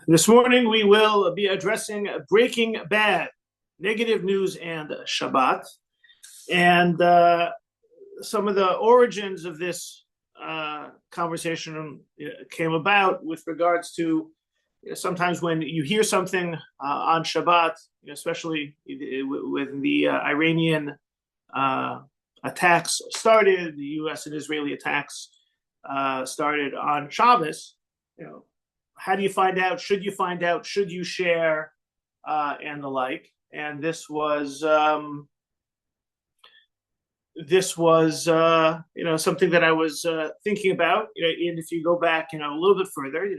This morning we will be addressing Breaking Bad, negative news and Shabbat, and some of the origins of this conversation came about with regards to sometimes when you hear something on Shabbat, especially when the Iranian attacks started, the U.S. and Israeli attacks started on Shabbos. How do you find out? Should you find out? Should you share? And the like. And this was something that I was thinking about. And if you go back, a little bit further,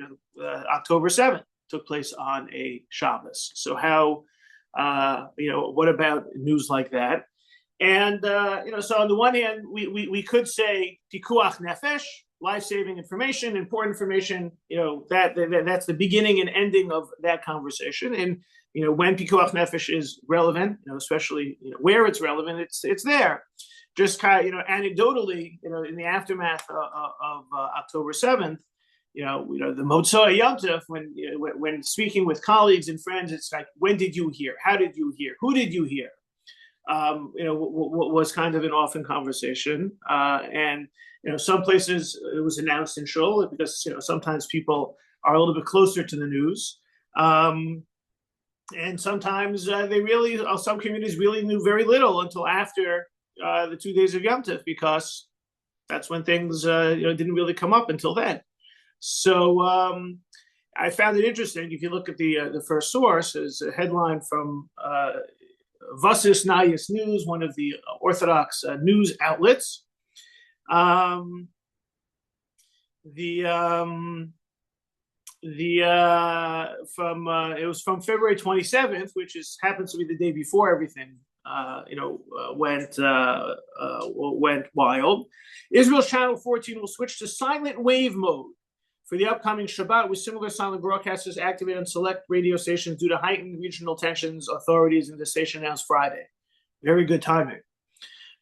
October 7th took place on a Shabbos. So how, what about news like that? And so on the one hand, we could say pikuach nefesh, life-saving information, important information. That's the beginning and ending of that conversation. And when pikuach nefesh is relevant, especially where it's relevant, it's there. Just kind of anecdotally, in the aftermath of October 7th, the Motzei Yom Tov, when speaking with colleagues and friends, it's like, when did you hear? How did you hear? Who did you hear? Was kind of an often conversation, and some places it was announced in shul because sometimes people are a little bit closer to the news, and sometimes some communities really knew very little until after the 2 days of Yom Tov, because that's when things didn't really come up until then. So I found it interesting. If you look at the first source, is a headline from Vasis Nayas News, one of the Orthodox news outlets. It was from February 27th, which happens to be the day before everything went wild. Israel's Channel 14 will switch to silent wave mode for the upcoming Shabbat, with similar silent broadcasters activated on select radio stations due to heightened regional tensions, authorities in the station announced Friday. Very good timing.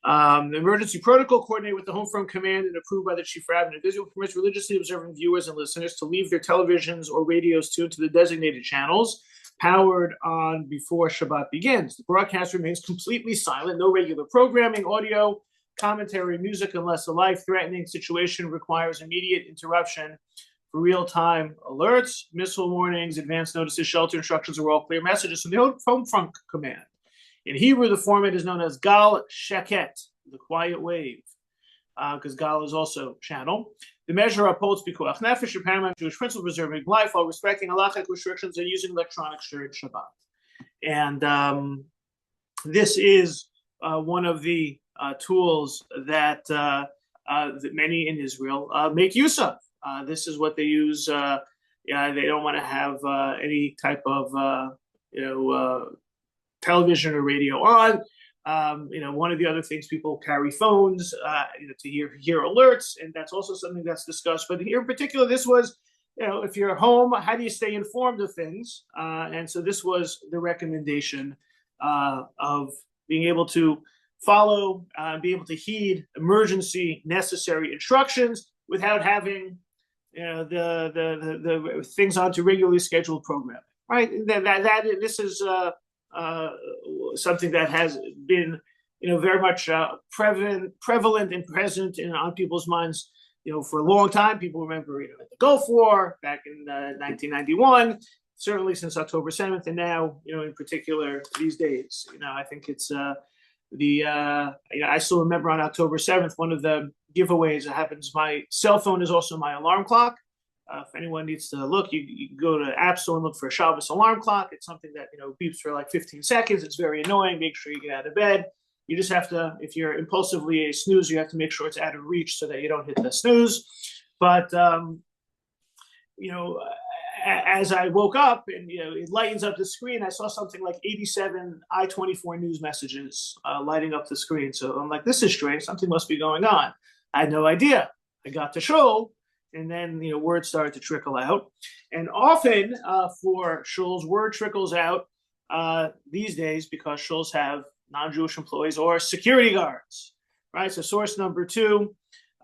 The emergency protocol coordinated with the Home Front Command and approved by the Chief Rabbi of Israel permits religiously observant viewers and listeners to leave their televisions or radios tuned to the designated channels powered on before Shabbat begins. The broadcast remains completely silent, no regular programming, audio, commentary, music, unless a life-threatening situation requires immediate interruption. For real-time alerts, missile warnings, advance notices, shelter instructions, are all clear messages from the Home Front Command. In Hebrew, the format is known as Gal Sheket, the quiet wave, because Gal is also channel. The measure upholds pikuach nefesh, a paramount Jewish principle preserving life while respecting halachic restrictions and using electronics during Shabbat. And this is one of the tools that many in Israel make use of. This is what they use. They don't want to have any type of television or radio on. One of the other things, people carry phones to hear alerts, and that's also something that's discussed. But here in particular, this was, if you're home, how do you stay informed of things? And so this was the recommendation of being able to follow, be able to heed emergency necessary instructions without having the things onto regularly scheduled programming. Right? This is something that has been very much prevalent and present on people's minds for a long time. People remember the Gulf War back in 1991, certainly since October 7th, and now in particular these days. I think it's I still remember on October 7th, one of the giveaways that happens, my cell phone is also my alarm clock. If anyone needs to look, you can go to App Store and look for a Shabbos alarm clock. It's something that beeps for like 15 seconds. It's very annoying. Make sure you get out of bed. You just have to, if you're impulsively a snooze, you have to make sure it's out of reach so that you don't hit the snooze. But as I woke up and it lightens up the screen, I saw something like 87 I-24 news messages lighting up the screen. So I'm like, this is strange. Something must be going on. I had no idea. I got to shul, and then word started to trickle out. And often for shuls, word trickles out these days because shuls have non-Jewish employees or security guards, right? So source number 2,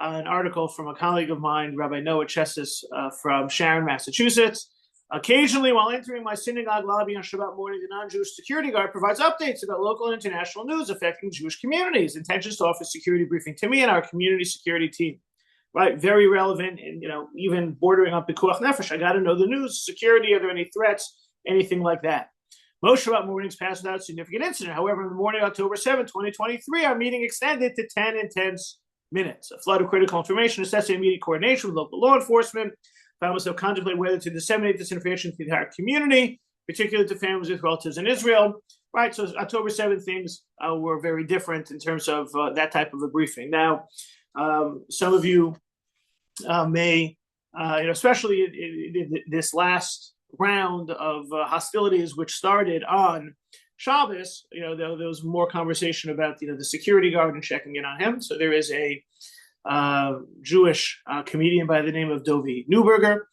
an article from a colleague of mine, Rabbi Noah Chessis from Sharon, Massachusetts. Occasionally, while entering my synagogue lobby on Shabbat morning, the non-Jewish security guard provides updates about local and international news affecting Jewish communities. Intentions to offer security briefing to me and our community security team. Right, very relevant, and even bordering on pikuach nefesh. I got to know the news, security. Are there any threats? Anything like that? Most Shabbat mornings passed without significant incident. However, in the morning of October 7, 2023, our meeting extended to 10 intense minutes. A flood of critical information necessitated immediate coordination with local law enforcement. Found myself contemplating whether to disseminate this information to the entire community, particularly to families with relatives in Israel. Right, so October 7th things were very different in terms of that type of a briefing. Now, some of you may, especially in this last round of hostilities, which started on Shabbos, there was more conversation about the security guard and checking in on him. So there is a Jewish comedian by the name of Dovi Newberger.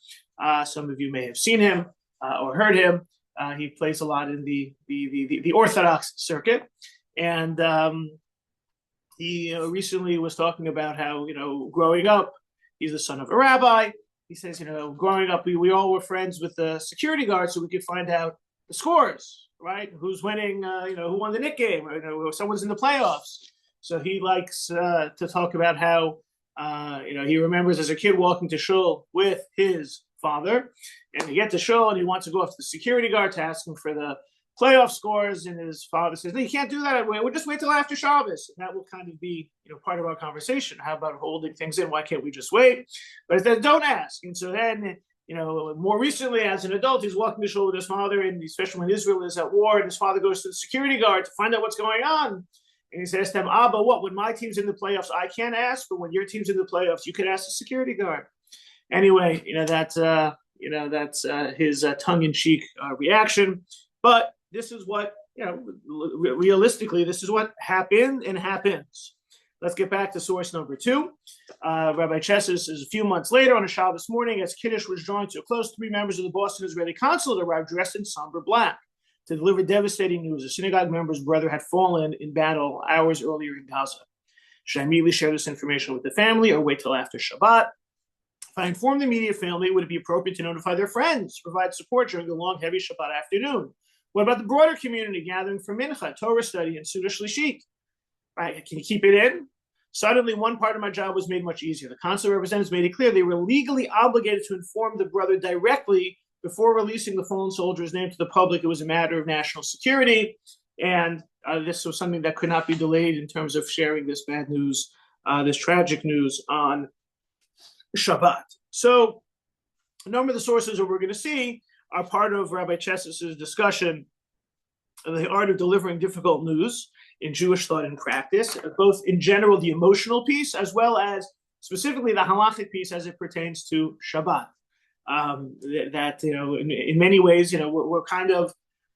Some of you may have seen him or heard him. He plays a lot in the Orthodox circuit, and he recently was talking about how growing up, he's the son of a rabbi. He says, growing up, we all were friends with the security guard, so we could find out the scores, right? Who's winning? Who won the Knick game? Or someone's in the playoffs. So he likes to talk about how, he remembers as a kid walking to shul with his father, and he gets to shul and he wants to go up to the security guard to ask him for the playoff scores, and his father says, "No, you can't do that. We'll just wait till after Shabbos." And that will kind of be, part of our conversation. How about holding things in? Why can't we just wait? But then don't ask. And so then, more recently, as an adult, he's walking to shul with his father, and especially when Israel is at war, and his father goes to the security guard to find out what's going on. And he says to him, "Abba, what? When my team's in the playoffs, I can't ask, but when your team's in the playoffs, you can ask the security guard." Anyway, that's his tongue-in-cheek reaction. But this is what, realistically, this is what happened and happens. Let's get back to source number 2. Rabbi Chessis is a few months later on a Shabbos morning, as Kiddush was drawing to a close. 3 members of the Boston Israeli consulate arrived dressed in somber black to deliver devastating news. A synagogue member's brother had fallen in battle hours earlier in Gaza. Should I immediately share this information with the family or wait till after Shabbat? If I inform the immediate family, would it be appropriate to notify their friends, provide support during the long, heavy Shabbat afternoon? What about the broader community gathering for Mincha, Torah study, and Suda Shlishit? Right? Can you keep it in? Suddenly, one part of my job was made much easier. The consular representatives made it clear they were legally obligated to inform the brother directly before releasing the fallen soldier's name to the public. It was a matter of national security, and this was something that could not be delayed in terms of sharing this bad news, this tragic news on Shabbat. So a number of the sources that we're going to see are part of Rabbi Chessis' discussion of the art of delivering difficult news in Jewish thought and practice, both in general, the emotional piece, as well as specifically the halachic piece as it pertains to Shabbat. In many ways, we're kind of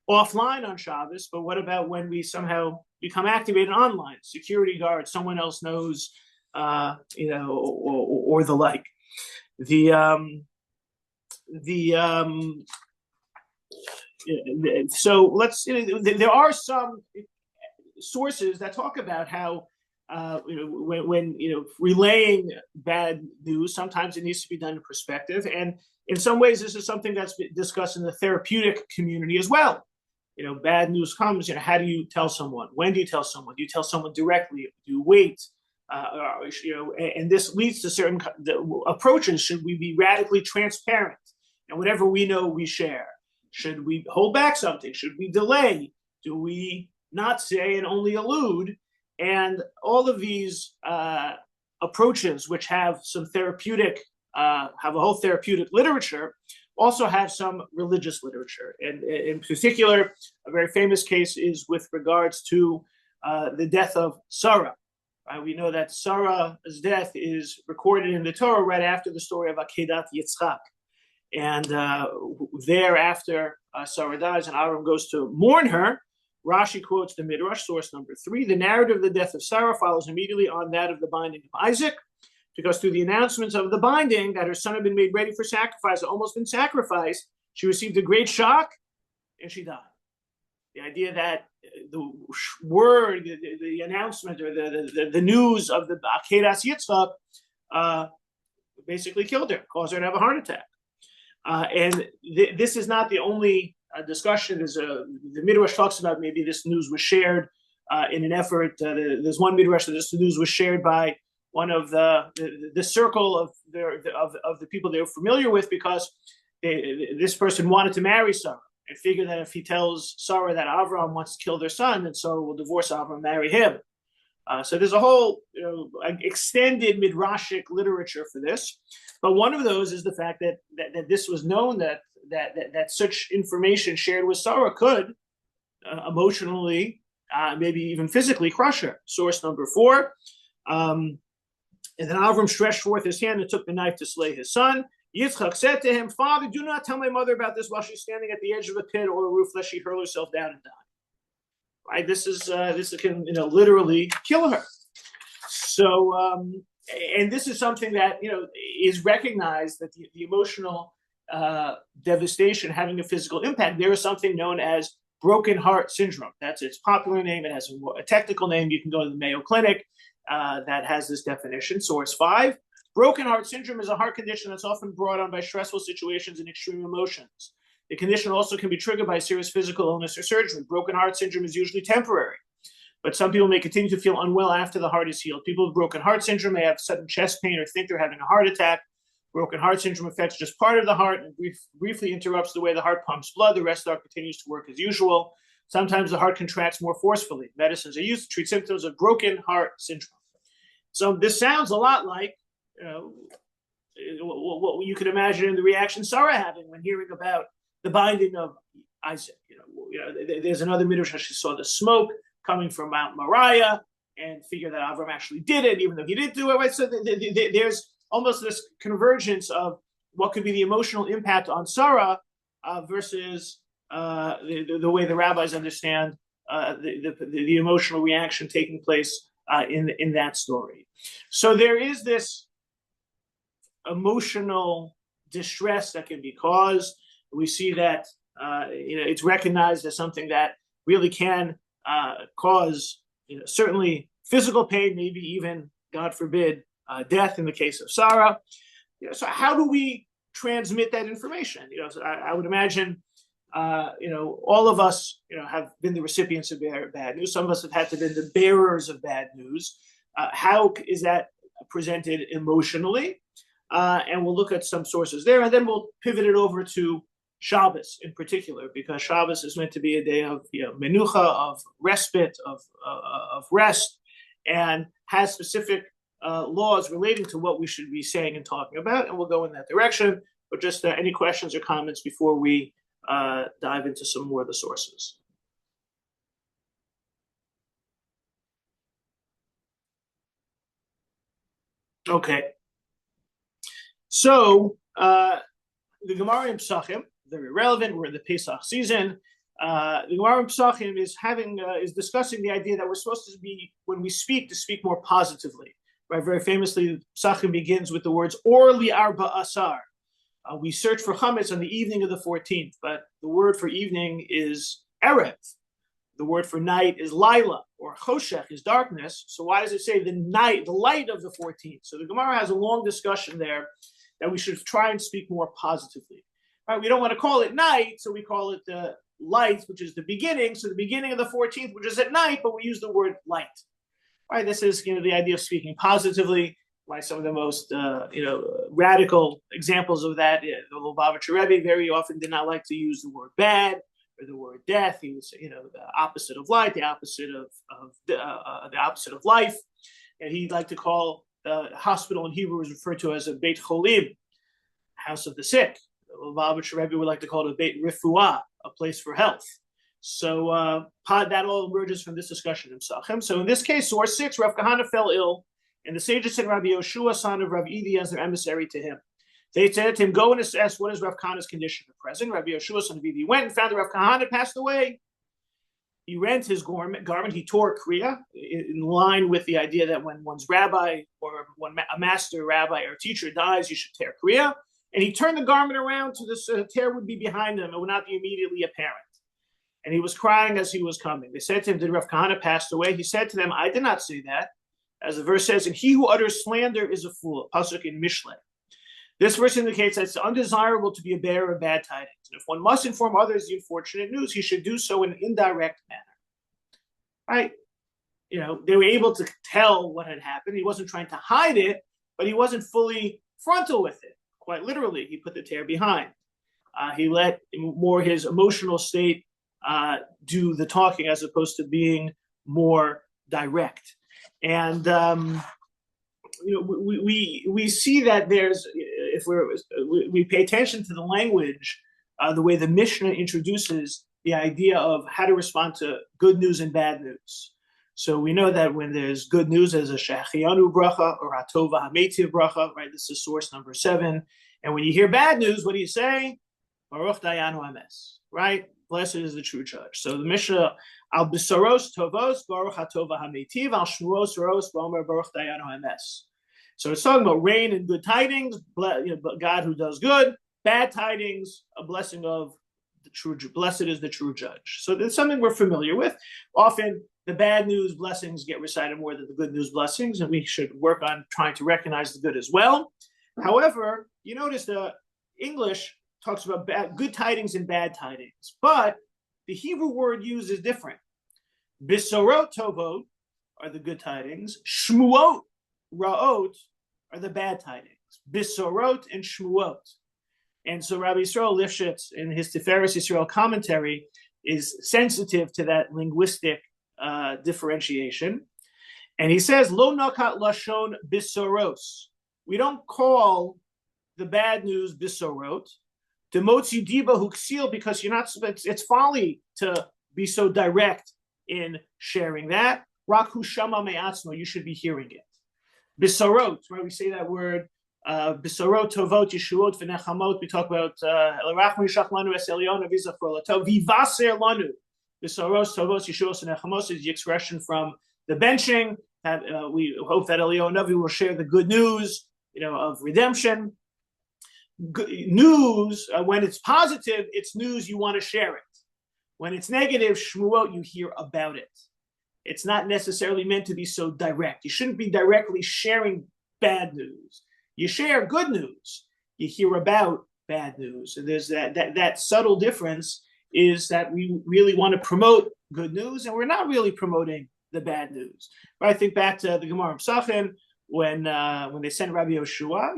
offline on Shabbos, but what about when we somehow become activated online? Security guard, someone else knows, or the like. So let's. There are some sources that talk about how when relaying bad news, sometimes it needs to be done in perspective, and in some ways, this is something that's been discussed in the therapeutic community as well. Bad news comes. How do you tell someone? When do you tell someone? Do you tell someone directly? Do you wait? And this leads to certain approaches. Should we be radically transparent? And whatever we know, we share. Should we hold back something? Should we delay? Do we not say and only allude? And all of these approaches, which have some therapeutic, have a whole therapeutic literature, also have some religious literature. And in particular, a very famous case is with regards to the death of Sarah. We know that Sarah's death is recorded in the Torah right after the story of Akedat Yitzchak. And thereafter, Sarah dies and Avram goes to mourn her. Rashi quotes the Midrash, source number 3. The narrative of the death of Sarah follows immediately on that of the binding of Isaac, because through the announcements of the binding that her son had been made ready for sacrifice, almost been sacrificed, she received a great shock and she died. The idea that the word, the announcement, or the news of the Akedas Yitzchak basically killed her, caused her to have a heart attack. And this is not the only discussion. The Midrash talks about maybe this news was shared in an effort. There's one Midrash that this news was shared by one of the circle of the people they were familiar with, because this person wanted to marry Sarah and figured that if he tells Sarah that Avraham wants to kill their son, then Sarah will divorce Avraham and marry him. So there's a whole extended midrashic literature for this, but one of those is the fact that this was known that such information shared with Sarah could emotionally, maybe even physically, crush her. Source number 4. And then Avram stretched forth his hand and took the knife to slay his son. Yitzchak said to him, "Father, do not tell my mother about this while she's standing at the edge of a pit or a roof, lest she hurl herself down and die." Right? This can literally kill her. So, and this is something that is recognized, that the emotional devastation having a physical impact. There is something known as broken heart syndrome. That's its popular name. It has a technical name. You can go to the Mayo Clinic that has this definition. Source 5. Broken heart syndrome is a heart condition that's often brought on by stressful situations and extreme emotions. The condition also can be triggered by serious physical illness or surgery. Broken heart syndrome is usually temporary, but some people may continue to feel unwell after the heart is healed. People with broken heart syndrome may have sudden chest pain or think they're having a heart attack. Broken heart syndrome affects just part of the heart and briefly interrupts the way the heart pumps blood. The rest of the heart continues to work as usual. Sometimes the heart contracts more forcefully. Medicines are used to treat symptoms of broken heart syndrome. So this sounds a lot like what you could imagine in the reaction Sarah having when hearing about the binding of Isaac. There's another midrash. She saw the smoke coming from Mount Moriah and figured that Avram actually did it, even though he didn't do it. Right? So there's almost this convergence of what could be the emotional impact on Sarah versus the way the rabbis understand the emotional reaction taking place in that story. So there is this emotional distress that can be caused. We see that it's recognized as something that really can cause certainly physical pain, maybe even, God forbid, death in the case of Sarah. So how do we transmit that information? So I would imagine all of us have been the recipients of bad news. Some of us have had to be the bearers of bad news. How is that presented emotionally? And we'll look at some sources there, and then we'll pivot it over to Shabbos in particular, because Shabbos is meant to be a day of menucha, of respite, of rest, and has specific laws relating to what we should be saying and talking about, and we'll go in that direction. But just any questions or comments before we dive into some more of the sources? Okay. So the Gemara in Psachim, very relevant. We're in the Pesach season. The Gemara in Psachim is discussing the idea that we're supposed to be, when we speak, to speak more positively. Right? Very famously, Psachim begins with the words "Or li arba asar." We search for chametz on the evening of the 14th, but the word for evening is erev. The word for night is laila, or choshech is darkness. So why does it say the night, the light of the 14th? So the Gemara has a long discussion there that we should try and speak more positively. Right? We don't want to call it night, so we call it the light, which is the beginning. So the beginning of the 14th, which is at night, but we use the word light. Right? This is the idea of speaking positively. Why some of the most radical examples of that, the Lubavitcher Rebbe very often did not like to use the word bad or the word death. He would say, the opposite of light, the opposite of life, and he'd like to call the hospital in Hebrew is referred to as a Beit Cholim, house of the sick. The Lubavitcher Rebbe would like to call it a Beit Refuah, a place for health. So that all emerges from this discussion in Psachim. So in this case, source 6, Rav Kahana fell ill, and the sages sent Rabbi Yoshua, son of Rav Idi, as their emissary to him. They said to him, "Go and assess what is Rav Kahana's condition at present." Rabbi Yoshua, son of Idi, went and found that Rav Kahana had passed away. He rent his garment. He tore kriya, in line with the idea that when one's rabbi or when a master rabbi or teacher dies, you should tear kriya. And he turned the garment around so this tear would be behind him. It would not be immediately apparent. And he was crying as he was coming. They said to him, "Did Rav Kahana pass away?" He said to them, "I did not say that. as the verse says, and he who utters slander is a fool. Pasuk in Mishle. This verse indicates that it's undesirable to be a bearer of bad tidings. And if one must inform others the unfortunate news, he should do so in an indirect manner. Right? They were able to tell what had happened. He wasn't trying to hide it, but he wasn't fully frontal with it. Quite literally, he put the tear behind. He let more his emotional state do the talking as opposed to being more direct. And we see that there's, if we pay attention to the language, the way the Mishnah introduces the idea of how to respond to good news and bad news. So we know that when there's good news, there's a Shechianu bracha or Hatova Hametiv bracha, right? This is source number 7. And when you hear bad news, what do you say? Baruch Dayanu Hames, right? Blessed is the true judge. So the Mishnah, Al Bisaros Tovos Baruch Hatova Hametiv Al Shmuos Ros Bomer Baruch Dayanu Hames. So it's talking about rain and good tidings, God who does good, bad tidings, a blessing of the true. Blessed is the true judge. So it's something we're familiar with. Often the bad news blessings get recited more than the good news blessings, and we should work on trying to recognize the good as well. However, you notice the English talks about good tidings and bad tidings, but the Hebrew word used is different. Bisorot tovot are the good tidings. Shmuot ra'ot are the bad tidings. Bisorot and shmuot. And so Rabbi Yisrael Lifshitz, in his Tiferes Yisrael commentary, is sensitive to that linguistic differentiation. And he says, Lo nakat lashon bisoros. We don't call the bad news bisorot. Demotzi diba huksil, because you're not. It's folly to be so direct in sharing that. Rak hushama me'atzmo. You should be hearing it. Bisorot, right? We say that word. Bisorot tovot yeshuot v'nechamot. We talk about l'rachmu yishach lanu es elyon avizachor latov vivaser lanu. Bisoros tovot yeshuot v'nechamot is the expression from the benching that we hope that Eliyahu Navi will share the good news, of redemption. Good news, when it's positive, it's news, you want to share it. When it's negative, shmuot, you hear about it. It's not necessarily meant to be so direct. You shouldn't be directly sharing bad news. You share good news. You hear about bad news. And there's that subtle difference is that we really want to promote good news, and we're not really promoting the bad news. But I think back to the Gemara of Sachin, when they sent Rabbi Yoshua,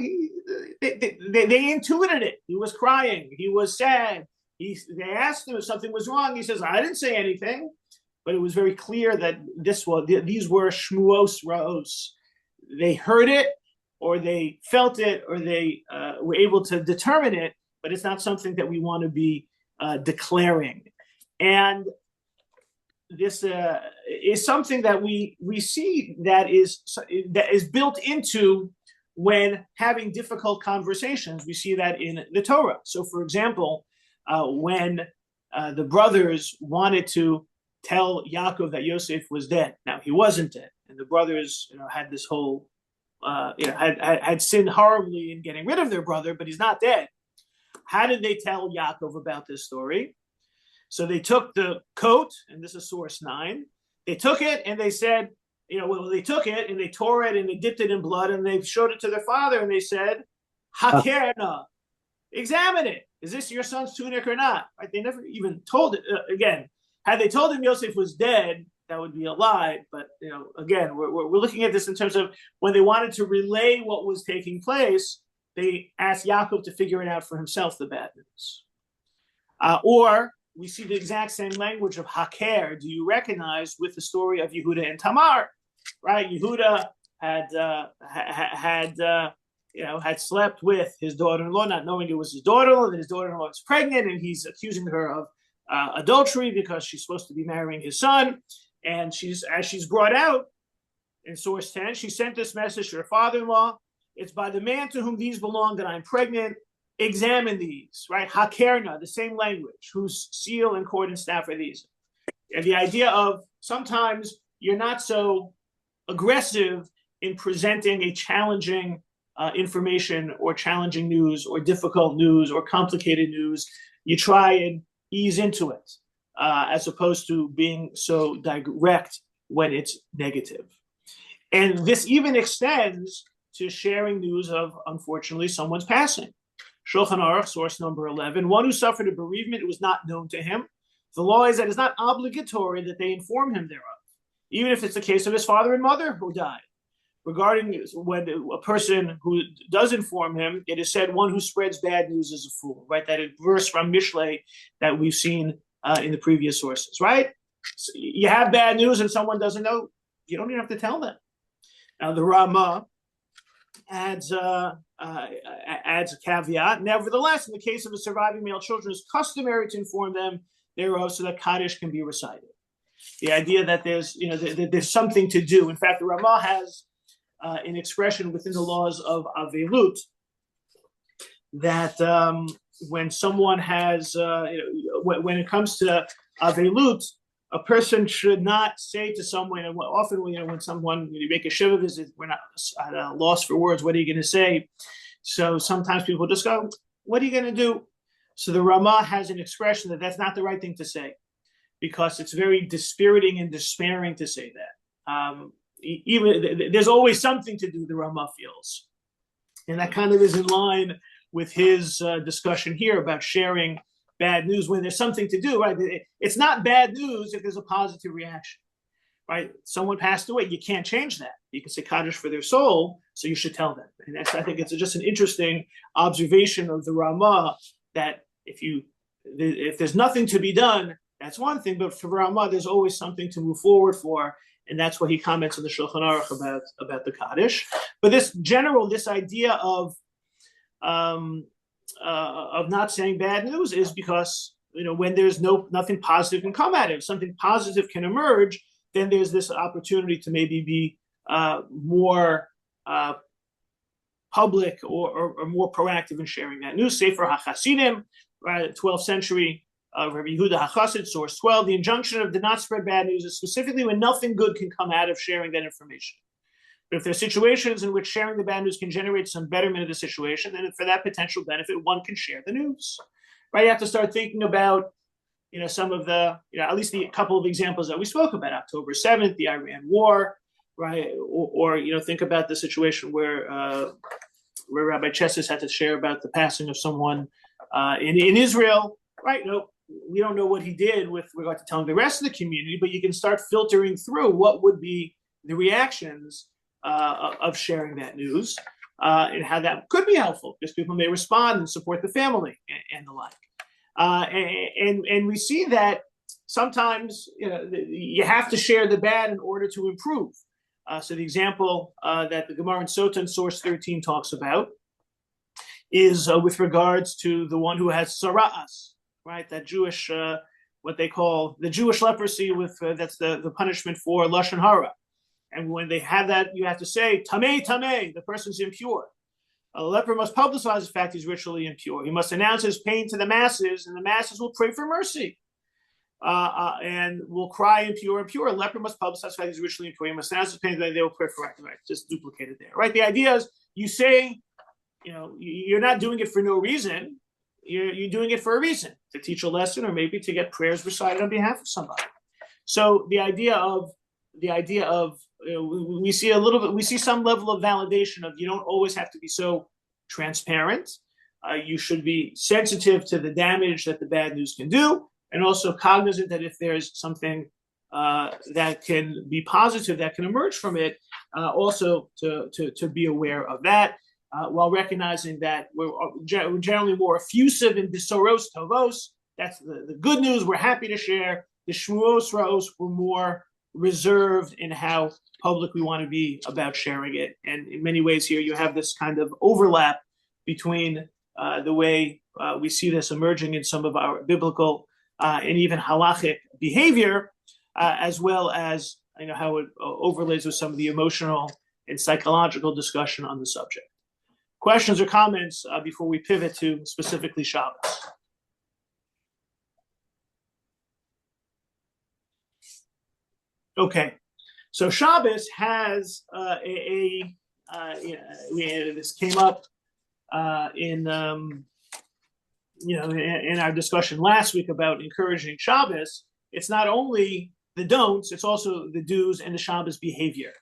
they intuited it. He was crying. He was sad. They asked him if something was wrong. He says, I didn't say anything. But it was very clear that these were shmuos ra'os. They heard it, or they felt it, or they were able to determine it, but it's not something that we want to be declaring. And this is something that we see that is built into when having difficult conversations. We see that in the Torah. So, for example, when the brothers wanted to tell Yaakov that Yosef was dead, now he wasn't dead, and the brothers, had this whole, had sinned horribly in getting rid of their brother, but he's not dead. How did they tell Yaakov about this story? So they took the coat, and this is source 9. They took it and they said, they took it and they tore it and they dipped it in blood and they showed it to their father and they said, Hakerna, examine it. Is this your son's tunic or not? Right? They never even told it. Again, had they told him Yosef was dead, that would be a lie. But, again, we're looking at this in terms of when they wanted to relay what was taking place, they asked Yaakov to figure it out for himself, the bad news. Or we see the exact same language of Haker. Do you recognize with the story of Yehuda and Tamar, right? Yehuda had slept with his daughter-in-law, not knowing it was his daughter-in-law, that his daughter-in-law was pregnant, and he's accusing her of adultery because she's supposed to be marrying his son. And as she's brought out in source 10, she sent this message to her father-in-law. It's by the man to whom these belong that I'm pregnant. Examine these, right? Hakerna, the same language, whose seal and cord and staff are these. And the idea of sometimes you're not so aggressive in presenting a challenging information or challenging news or difficult news or complicated news. You try and ease into it as opposed to being so direct when it's negative. And this even extends to sharing news of, unfortunately, someone's passing. Shulchan Aruch, source number 11, one who suffered a bereavement, it was not known to him. The law is that it's not obligatory that they inform him thereof, even if it's the case of his father and mother who died. Regarding when a person who does inform him, it is said one who spreads bad news is a fool, right? That verse from Mishlei that we've seen in the previous sources, right? So you have bad news and someone doesn't know, you don't even have to tell them. Now the Rama adds a caveat. Nevertheless, in the case of a surviving male children, it's customary to inform them thereof so that Kaddish can be recited. The idea that there's something to do. In fact, the Rama has an expression within the laws of Avelut that when someone has, when it comes to Avelut, a person should not say to someone, and often when someone, you make a shiva visit, we're not at a loss for words, what are you going to say? So sometimes people just go, what are you going to do? So the Rama has an expression that that's not the right thing to say, because it's very dispiriting and despairing to say that. Even there's always something to do, the Rama feels. And that kind of is in line with his discussion here about sharing bad news when there's something to do, right? It's not bad news if there's a positive reaction, right? Someone passed away, you can't change that. You can say Kaddish for their soul, so you should tell them. And I think it's just an interesting observation of the Rama that if there's nothing to be done, that's one thing, but for Rama, there's always something to move forward for. And that's what he comments in the Shulchan Aruch about the Kaddish. But this idea of not saying bad news is because, when there's nothing positive can come out of it. If something positive can emerge, then there's this opportunity to maybe be more public or more proactive in sharing that news. Sefer HaChasidim, right, 12th century, Rabbi Yehuda HaChassid, source 12, the injunction of do not spread bad news is specifically when nothing good can come out of sharing that information. But if there are situations in which sharing the bad news can generate some betterment of the situation, then for that potential benefit, one can share the news. Right? You have to start thinking about, some of the, at least the couple of examples that we spoke about, October 7th, the Iran war, right? Or think about the situation where Rabbi Chessis had to share about the passing of someone in Israel, right? We don't know what he did with regard to telling the rest of the community, but you can start filtering through what would be the reactions of sharing that news and how that could be helpful, because people may respond and support the family and the like. And we see that sometimes you have to share the bad in order to improve. So the example that the Gemara in Sota, source 13, talks about is with regards to the one who has sara'as, right? That Jewish, what they call the Jewish leprosy, that's the punishment for lashon hara. And when they have that, you have to say tamei tamei, the person's impure. A leper must publicize the fact he's ritually impure. He must announce his pain to the masses, and the masses will pray for mercy and will cry impure, impure. A leper must publicize the fact he's ritually impure. He must announce his pain, they will pray for right. Just duplicated there, right? The idea is you say, you're not doing it for no reason. You're doing it for a reason, to teach a lesson or maybe to get prayers recited on behalf of somebody. So the idea of we see some level of validation of you don't always have to be so transparent. You should be sensitive to the damage that the bad news can do, and also cognizant that if there's something that can be positive that can emerge from it, also to be aware of that, while recognizing that we're generally more effusive in bisoros tovos. That's the good news we're happy to share. The shmuos raos we're more reserved in how public we want to be about sharing it. And in many ways here, you have this kind of overlap between the way we see this emerging in some of our biblical and even halachic behavior, as well as how it overlays with some of the emotional and psychological discussion on the subject. Questions or comments before we pivot to specifically Shabbos? Okay, so Shabbos has this came up in our discussion last week about encouraging Shabbos. It's not only the don'ts, it's also the do's and the Shabbos behavior.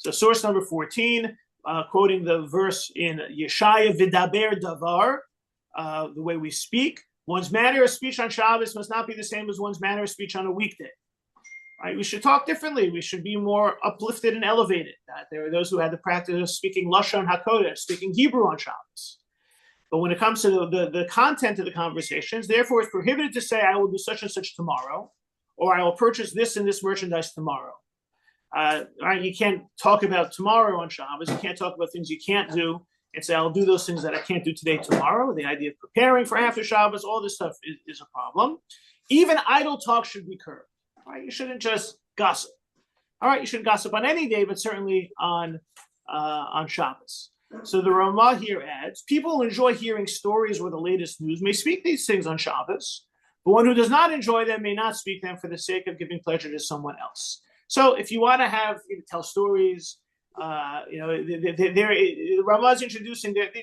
So source number 14, quoting the verse in Yeshaya Vidaber Davar, the way we speak. One's manner of speech on Shabbos must not be the same as one's manner of speech on a weekday. Right? We should talk differently. We should be more uplifted and elevated. There are those who had the practice of speaking Lashon HaKodesh, speaking Hebrew on Shabbos. But when it comes to the content of the conversations, therefore it's prohibited to say, I will do such and such tomorrow, or I will purchase this and this merchandise tomorrow. Right? You can't talk about tomorrow on Shabbos. You can't talk about things you can't do and say, I'll do those things that I can't do today, tomorrow. The idea of preparing for after Shabbos, all this stuff is a problem. Even idle talk should be curbed. Right? You shouldn't just gossip. All right, you shouldn't gossip on any day, but certainly on Shabbos. So the Ramah here adds, people who enjoy hearing stories or the latest news may speak these things on Shabbos, but one who does not enjoy them may not speak them for the sake of giving pleasure to someone else. So if you want to tell stories, Ramah is introducing that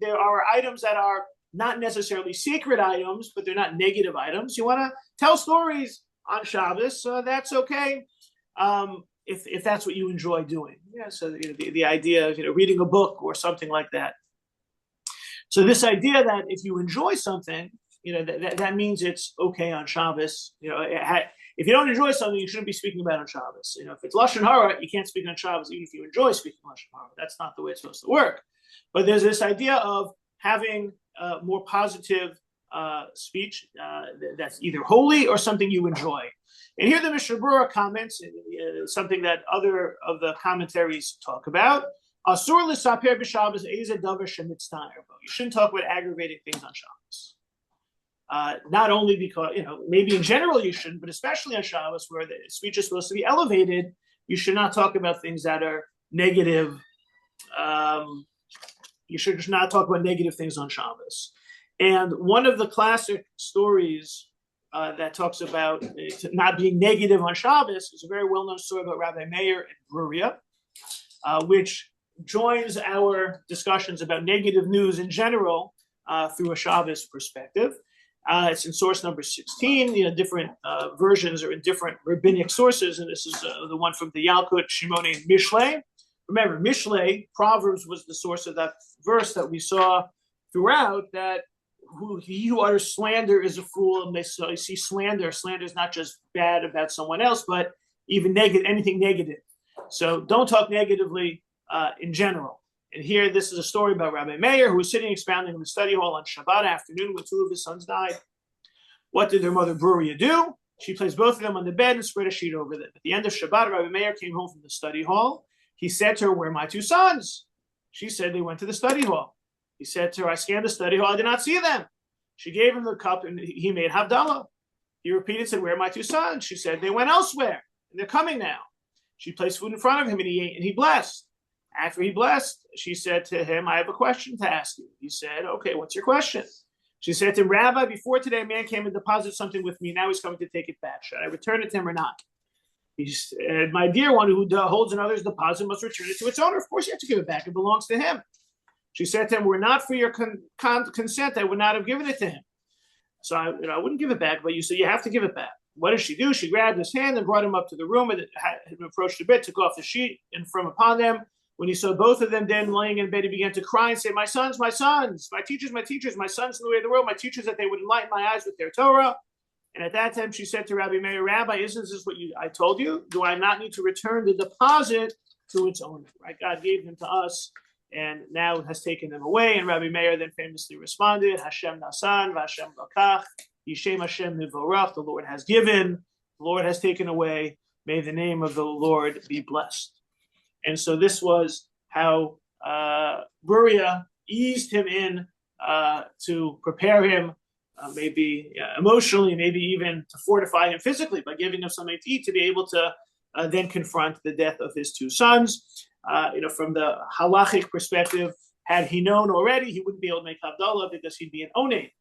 there are items that are not necessarily sacred items, but they're not negative items. You want to tell stories on Shabbos, that's okay. If that's what you enjoy doing. Yeah, so the idea of reading a book or something like that. So this idea that if you enjoy something, that means it's okay on Shabbos. If you don't enjoy something, you shouldn't be speaking about it on Shabbos. If it's Lashon Hara, you can't speak on Shabbos even if you enjoy speaking Lashon Hara. That's not the way it's supposed to work. But there's this idea of having more positive speech that's either holy or something you enjoy. And here the Mishnah Berurah comments, something that other of the commentaries talk about. Asur l'saper b'Shabbos eze davar shemitztaer bo. You shouldn't talk about aggravating things on Shabbos. Not only because, maybe in general you shouldn't, but especially on Shabbos where the speech is supposed to be elevated, you should not talk about things that are negative. You should just not talk about negative things on Shabbos. And one of the classic stories that talks about not being negative on Shabbos is a very well-known story about Rabbi Meir and Bruriah, which joins our discussions about negative news in general through a Shabbos perspective. It's in source number 16. Different versions are in different rabbinic sources, and this is the one from the Yalkut, Shimoni, and Mishlei. Remember, Mishlei, Proverbs, was the source of that verse that we saw throughout, that he who utters slander is a fool. And so you see slander. Slander is not just bad about someone else, but even anything negative. So don't talk negatively in general. And here, this is a story about Rabbi Meir, who was sitting expounding in the study hall on Shabbat afternoon when two of his sons died. What did their mother Bruriah do? She placed both of them on the bed and spread a sheet over them. At the end of Shabbat, Rabbi Meir came home from the study hall. He said to her, "Where are my two sons?" She said, "They went to the study hall." He said to her, "I scanned the study hall. I did not see them." She gave him the cup and he made Havdalah. He repeated, said, "Where are my two sons?" She said, "They went elsewhere and they're coming now." She placed food in front of him and he ate and he blessed. After he blessed, she said to him, "I have a question to ask you." He said, "Okay, what's your question?" She said to him, "Rabbi, before today a man came and deposited something with me. Now he's coming to take it back. Should I return it to him or not?" He said, "My dear one, who holds another's deposit must return it to its owner. Of course you have to give it back. It belongs to him." She said to him, "Were not for your consent, I would not have given it to him. So I wouldn't give it back, but you said you have to give it back." What did she do? She grabbed his hand and brought him up to the room and had him approached the bed, took off the sheet and from upon them. When he saw both of them then laying in bed, he began to cry and say, my sons, my sons, my teachers, my sons in the way of the world, my teachers, that they would enlighten my eyes with their Torah." And at that time, she said to Rabbi Meir, "Rabbi, isn't this what I told you? Do I not need to return the deposit to its owner?" Right? God gave them to us and now has taken them away. And Rabbi Meir then famously responded, "Hashem nasan v'Hashem lakach, Yishem Hashem nivorach." The Lord has given, the Lord has taken away. May the name of the Lord be blessed. And so this was how Bruriah eased him in to prepare him, maybe emotionally, maybe even to fortify him physically by giving him something to eat to be able to then confront the death of his two sons. From the halachic perspective, had he known already, he wouldn't be able to make Havdalah because he'd be an onein,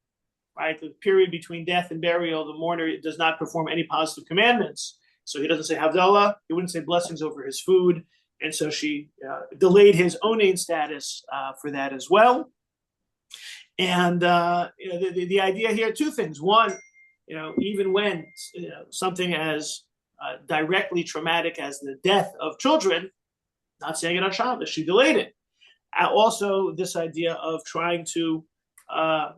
right? The period between death and burial, the mourner does not perform any positive commandments. So he doesn't say Havdalah, he wouldn't say blessings over his food. And so she delayed his onein status for that as well. And the idea here, two things. One, even when something as directly traumatic as the death of children, not saying it on Shabbos. She delayed it. Also, this idea of trying to,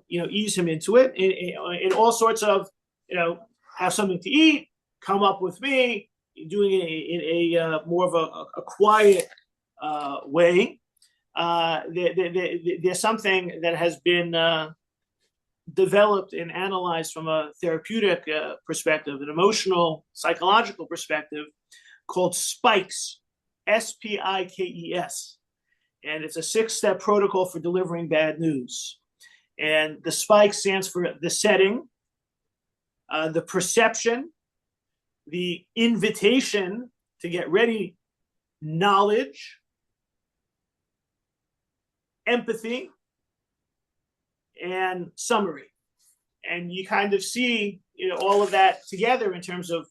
ease him into it in all sorts of, have something to eat, come up with me, doing it in a more of a quiet way. There's something that has been developed and analyzed from a therapeutic perspective, an emotional, psychological perspective, called SPIKES, SPIKES. And it's a 6-step protocol for delivering bad news. And the SPIKE stands for the setting, the perception, the invitation to get ready, knowledge, empathy, and summary. And you kind of see, all of that together in terms of,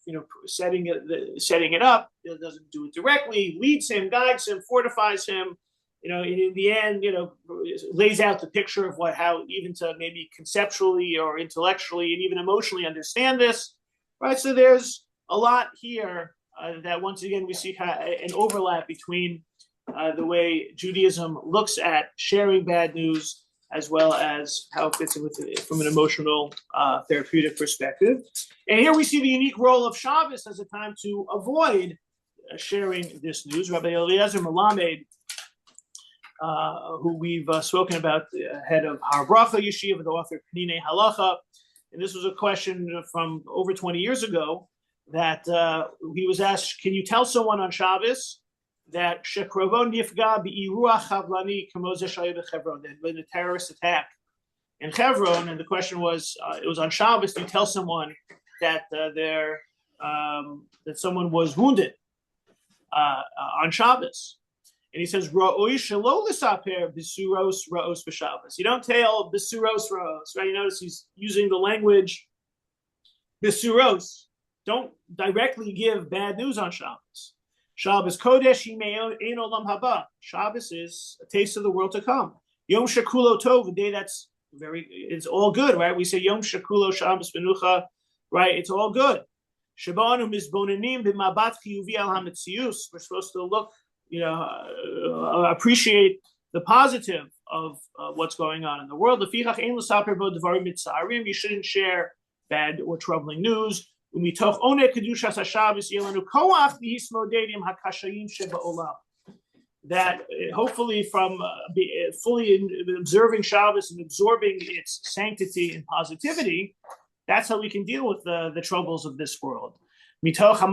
setting it up. It doesn't do it directly, leads him, guides him, fortifies him. In the end, lays out the picture of how even to maybe conceptually or intellectually and even emotionally understand this, right? So there's a lot here that once again we see an overlap between the way Judaism looks at sharing bad news as well as how it fits in with it from an emotional therapeutic perspective. And here we see the unique role of Shabbos as a time to avoid sharing this news. Rabbi Eliezer Melamed, who we've spoken about, the head of Har Bracha Yeshiva, the author of Penine Halacha. And this was a question from over 20 years ago that he was asked, can you tell someone on Shabbos that Shekrovo Nifga Be'iruach Chavlani Kamo Ze Shaya B'Chevron, there had been a terrorist attack in Hebron, and the question was, it was on Shabbos, do you tell someone that that someone was wounded on Shabbos? And he says, "Ra'oi shelo l'saper bisuros ra'os b'Shabbos." You don't tell bisuros ra'os, right? You notice he's using the language bisuros. Don't directly give bad news on Shabbos. Shabbos kodesh ein olam haba. Shabbos is a taste of the world to come. Yom shekulo tov, a day that's it's all good, right? We say Yom shekulo Shabbos benucha, right? It's all good. Shabanu mizbonenim b'mabat chiyuvi al hametzius. We're supposed to look, appreciate the positive of what's going on in the world. You shouldn't share bad or troubling news. That hopefully from fully observing Shabbos and absorbing its sanctity and positivity, that's how we can deal with the troubles of this world. Because of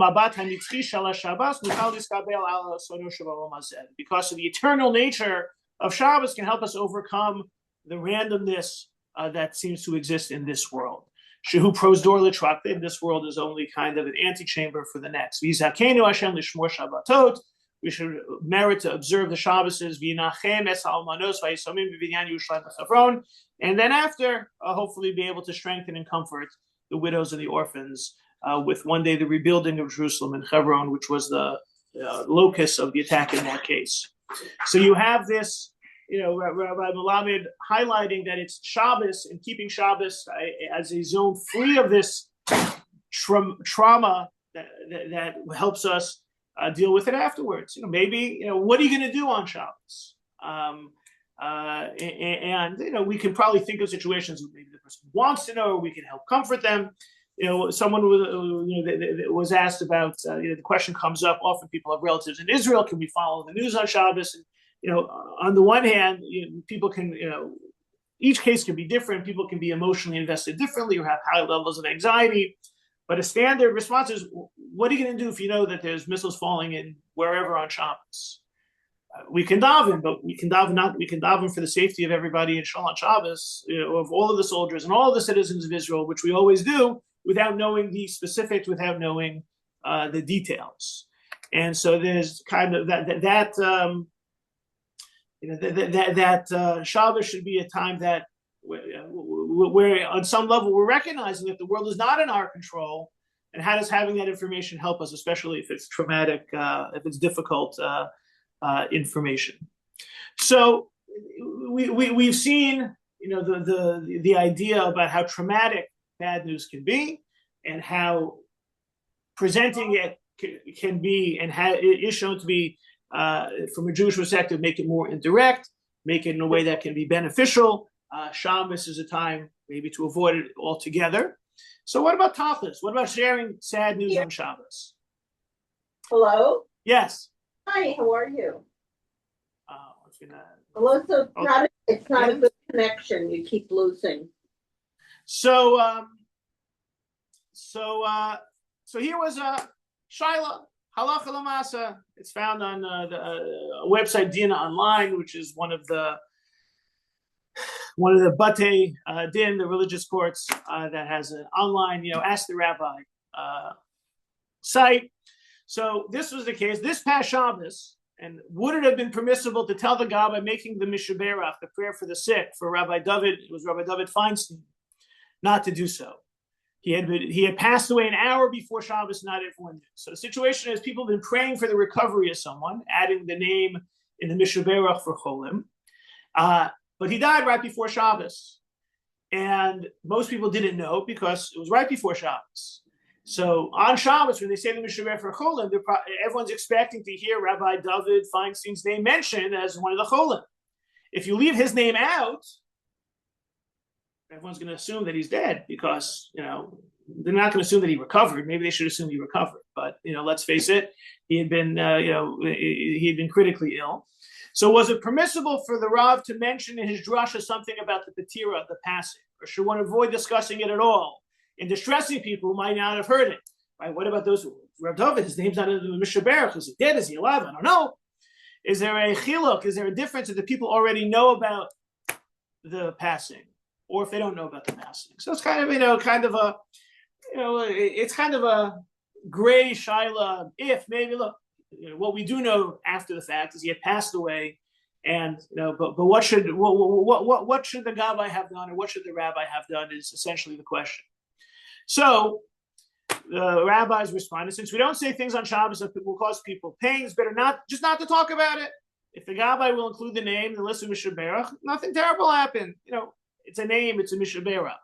the eternal nature of Shabbos can help us overcome the randomness that seems to exist in this world. Shehu prosdor l'traktiv. This world is only kind of an antechamber for the next. V'yizakenu Hashem l'shmor Shabbatot. We should merit to observe the Shabboses. V'yinachem es ha'almanos v'yisomim b'vinyan Yerushalayim v'chavron. And then after, hopefully be able to strengthen and comfort the widows and the orphans with one day the rebuilding of Jerusalem and Hebron, which was the locus of the attack in that case. So you have this, Rabbi Melamed highlighting that it's Shabbos and keeping Shabbos as a zone free of this trauma that helps us deal with it afterwards. Maybe, what are you going to do on Shabbos? And we can probably think of situations where maybe the person wants to know, or we can help comfort them. Someone was asked about, the question comes up, often people have relatives in Israel, can we follow the news on Shabbos? And, on the one hand, people can, each case can be different. People can be emotionally invested differently or have high levels of anxiety. But a standard response is, what are you going to do if you know that there's missiles falling in wherever on Shabbos? We can daven, but we can daven for the safety of everybody in Shalom Shabbos, of all of the soldiers and all of the citizens of Israel, which we always do, without knowing the specifics, without knowing the details. And so there's kind of that Shabbos should be a time that where on some level we're recognizing that the world is not in our control, and how does having that information help us, especially if it's traumatic, if it's difficult information. So we've seen, the idea about how traumatic bad news can be, and how presenting it can be, and it is shown to be from a Jewish perspective, make it more indirect, make it in a way that can be beneficial. Shabbos is a time maybe to avoid it altogether. So what about tachlis? What about sharing sad news on Shabbos? Hello? Yes. Hi, how are you? Hello, so it's not a good connection. You keep losing. So here was Shaila Halacha Lamasa. It's found on the website Dina Online, which is one of the Batei Din, the religious courts that has an online, Ask the Rabbi site. So this was the case. This past Shabbos, and would it have been permissible to tell the guy by making the Mishaberach, the prayer for the sick, for Rabbi David? It was Rabbi David Feinstein, not to do so. He had passed away an hour before Shabbos. Not everyone knew. So the situation is people have been praying for the recovery of someone, adding the name in the Mishaberach for Cholim. But he died right before Shabbos. And most people didn't know because it was right before Shabbos. So on Shabbos, when they say the Mishaberach for Cholim, everyone's expecting to hear Rabbi David Feinstein's name mentioned as one of the Cholim. If you leave his name out, everyone's going to assume that he's dead because, they're not going to assume that he recovered. Maybe they should assume he recovered. But, let's face it, he had been critically ill. So was it permissible for the Rav to mention in his drasha something about the Petira, the passing? Or should one avoid discussing it at all and distressing people who might not have heard it? Right? What about those? Rav David, his name's not in the Mishaberach. Is he dead? Is he alive? I don't know. Is there a chiluk? Is there a difference that the people already know about the passing? Or if they don't know about the passing? So it's kind of, it's kind of a gray shaila. If maybe, look, what we do know after the fact is he had passed away, and but what should the gabbai have done, or what should the rabbi have done is essentially the question. So the rabbis responded, since we don't say things on Shabbos that will cause people pain, it's better not to talk about it. If the gabbai will include the name, the list of Mishaberach, nothing terrible happened. It's a name, it's a Mishaberach.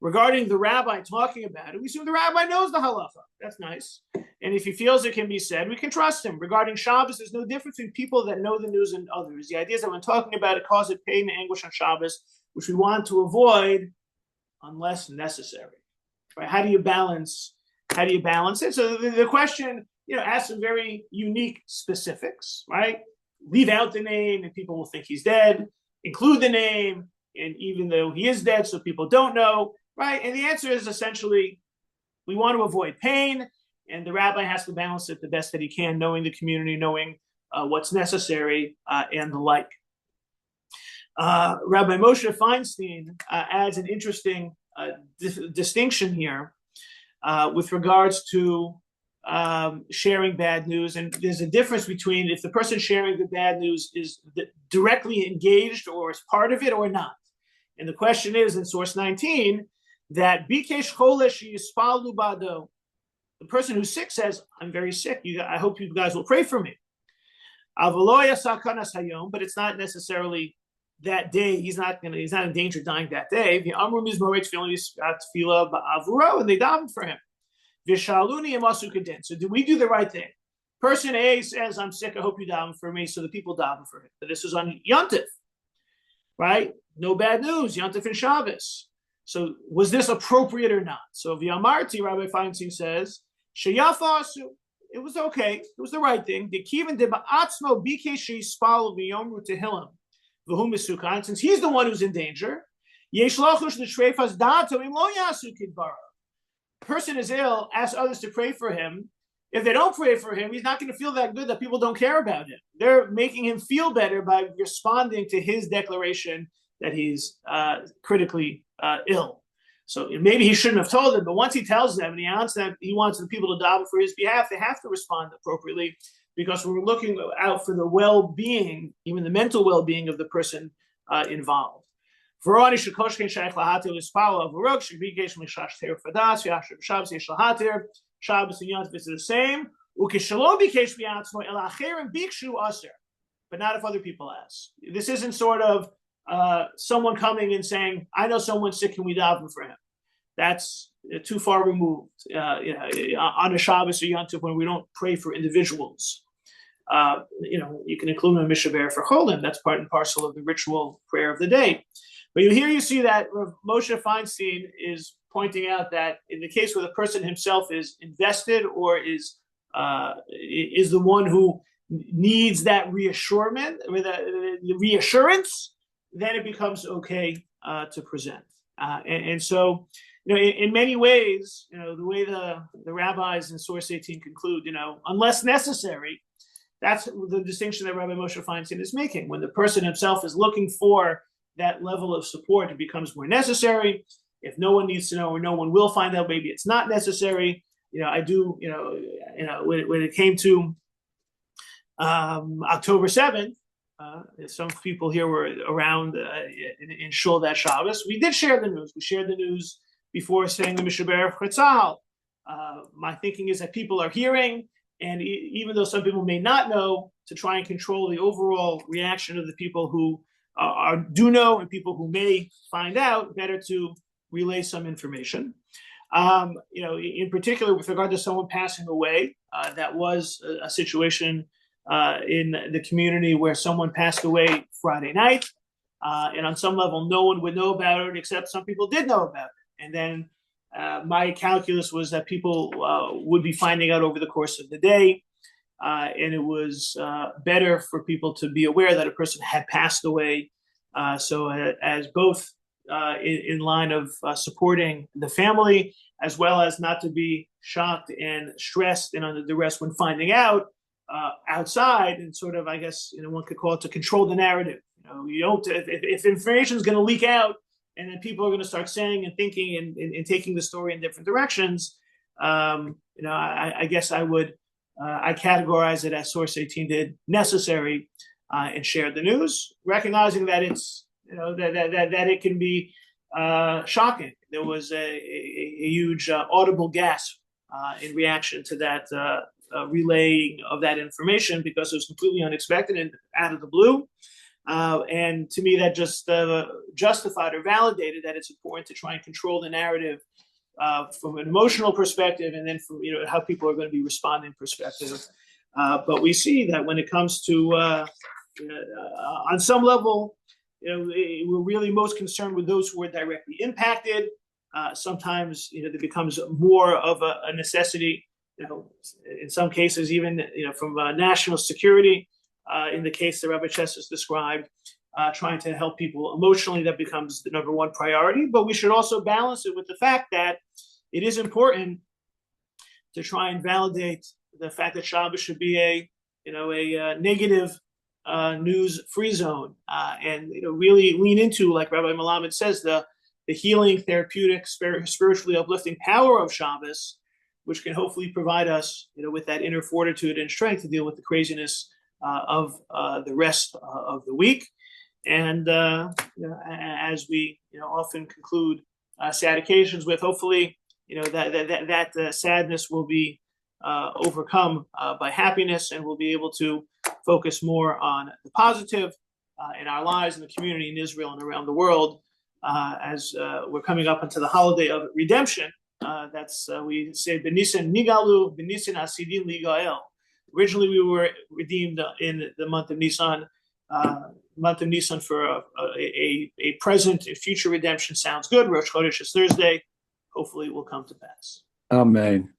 Regarding the rabbi talking about it, we assume the rabbi knows the halacha. That's nice. And if he feels it can be said, we can trust him. Regarding Shabbos, there's no difference between people that know the news and others. The idea is that when talking about it causes pain and anguish on Shabbos, which we want to avoid unless necessary. Right? How do you balance it? So the question, asks some very unique specifics, right? Leave out the name and people will think he's dead. Include the name, and even though he is dead, so people don't know, right? And the answer is essentially, we want to avoid pain, and the rabbi has to balance it the best that he can, knowing the community, knowing what's necessary, and the like. Rabbi Moshe Feinstein adds an interesting distinction here with regards to sharing bad news. And there's a difference between if the person sharing the bad news is directly engaged or is part of it or not. And the question is in source 19 that Bikesh Cholesh Yispalu Bado, the person who's sick says, I'm very sick. I hope you guys will pray for me. Avaloya Sakanas Hayom, but it's not necessarily that day. He's not in danger of dying that day. The Amrum is Moritz feeling Tefillah Ba'avuro, and they daven for him. Vishaluni Amasu Kadin. So do we do the right thing? Person A says, I'm sick, I hope you daven for me, so the people daven for him. But this is on Yontif, right? No bad news, Yontif and Shabbos. So was this appropriate or not? So V'yamarti, Rabbi Feinstein says, Sheyafa Asu. It was okay. It was the right thing. The Kivan de Ba'atzmo Bikeshi Spal V'yomru Tehillim V'hu Misukan. Since he's the one who's in danger, Yesh Lachush L'Shreifas Dato Im Lo Yasu Kidbara. Person is ill, ask others to pray for him. If they don't pray for him, he's not going to feel that good that people don't care about him. They're making him feel better by responding to his declaration that he's critically ill. So maybe he shouldn't have told them, but once he tells them and he announced that he wants the people to daven for his behalf, they have to respond appropriately because we're looking out for the well-being, even the mental well-being of the person involved. Shabbos and Yontif is the same. But not if other people ask. This isn't sort of someone coming and saying, I know someone's sick, can we daven for him? That's too far removed on a Shabbos or Yontif when we don't pray for individuals. you can include a mishaber for cholim. That's part and parcel of the ritual prayer of the day. But here you see that Moshe Feinstein is pointing out that in the case where the person himself is invested or is the one who needs that reassurance, the reassurance, then it becomes okay to present. And so, in many ways, the way the rabbis in Source 18 conclude, unless necessary, that's the distinction that Rabbi Moshe Feinstein is making. When the person himself is looking for that level of support, it becomes more necessary. If no one needs to know or no one will find out, maybe it's not necessary. I do, when it came to October 7th, some people here were around in Shul that Shabbos. We did share the news. We shared the news before saying the Mishaber Chetzal. My thinking is that people are hearing, and even though some people may not know, to try and control the overall reaction of the people who do know and people who may find out, better to relay some information. In particular, with regard to someone passing away, that was a situation in the community where someone passed away Friday night, and on some level, no one would know about it, except some people did know about it. And then my calculus was that people would be finding out over the course of the day, and it was better for people to be aware that a person had passed away. So as both in line of supporting the family, as well as not to be shocked and stressed and under duress when finding out outside, and sort of, I guess, one could call it to control the narrative. You don't, if information is going to leak out, and then people are going to start saying and thinking and taking the story in different directions, I guess I would, I categorize it as Source 18 did, necessary, and shared the news, recognizing that it's, that it can be shocking. There was a huge audible gasp in reaction to that relaying of that information, because it was completely unexpected and out of the blue. And to me, that just justified or validated that it's important to try and control the narrative from an emotional perspective, and then from how people are going to be responding perspective. But we see that when it comes to on some level, we're really most concerned with those who are directly impacted. Sometimes there becomes more of a necessity. In some cases, even from national security. In the case that Rabbi Chesses described, trying to help people emotionally, that becomes the number one priority. But we should also balance it with the fact that it is important to try and validate the fact that Shabbos should be a negative news-free zone, and really lean into, like Rabbi Melamed says, the healing, therapeutic, spiritually uplifting power of Shabbos, which can hopefully provide us, with that inner fortitude and strength to deal with the craziness of the rest of the week. And as we often conclude sad occasions with, hopefully that sadness will be overcome by happiness, and we'll be able to focus more on the positive in our lives, in the community, in Israel and around the world, as we're coming up into the holiday of redemption. That's we say B'Nisan Nigalu, B'Nisan Asidin Ligael. Originally, we were redeemed in the month of Nisan. For a present and future redemption sounds good. Rosh Chodesh is Thursday. Hopefully, it will come to pass. Amen.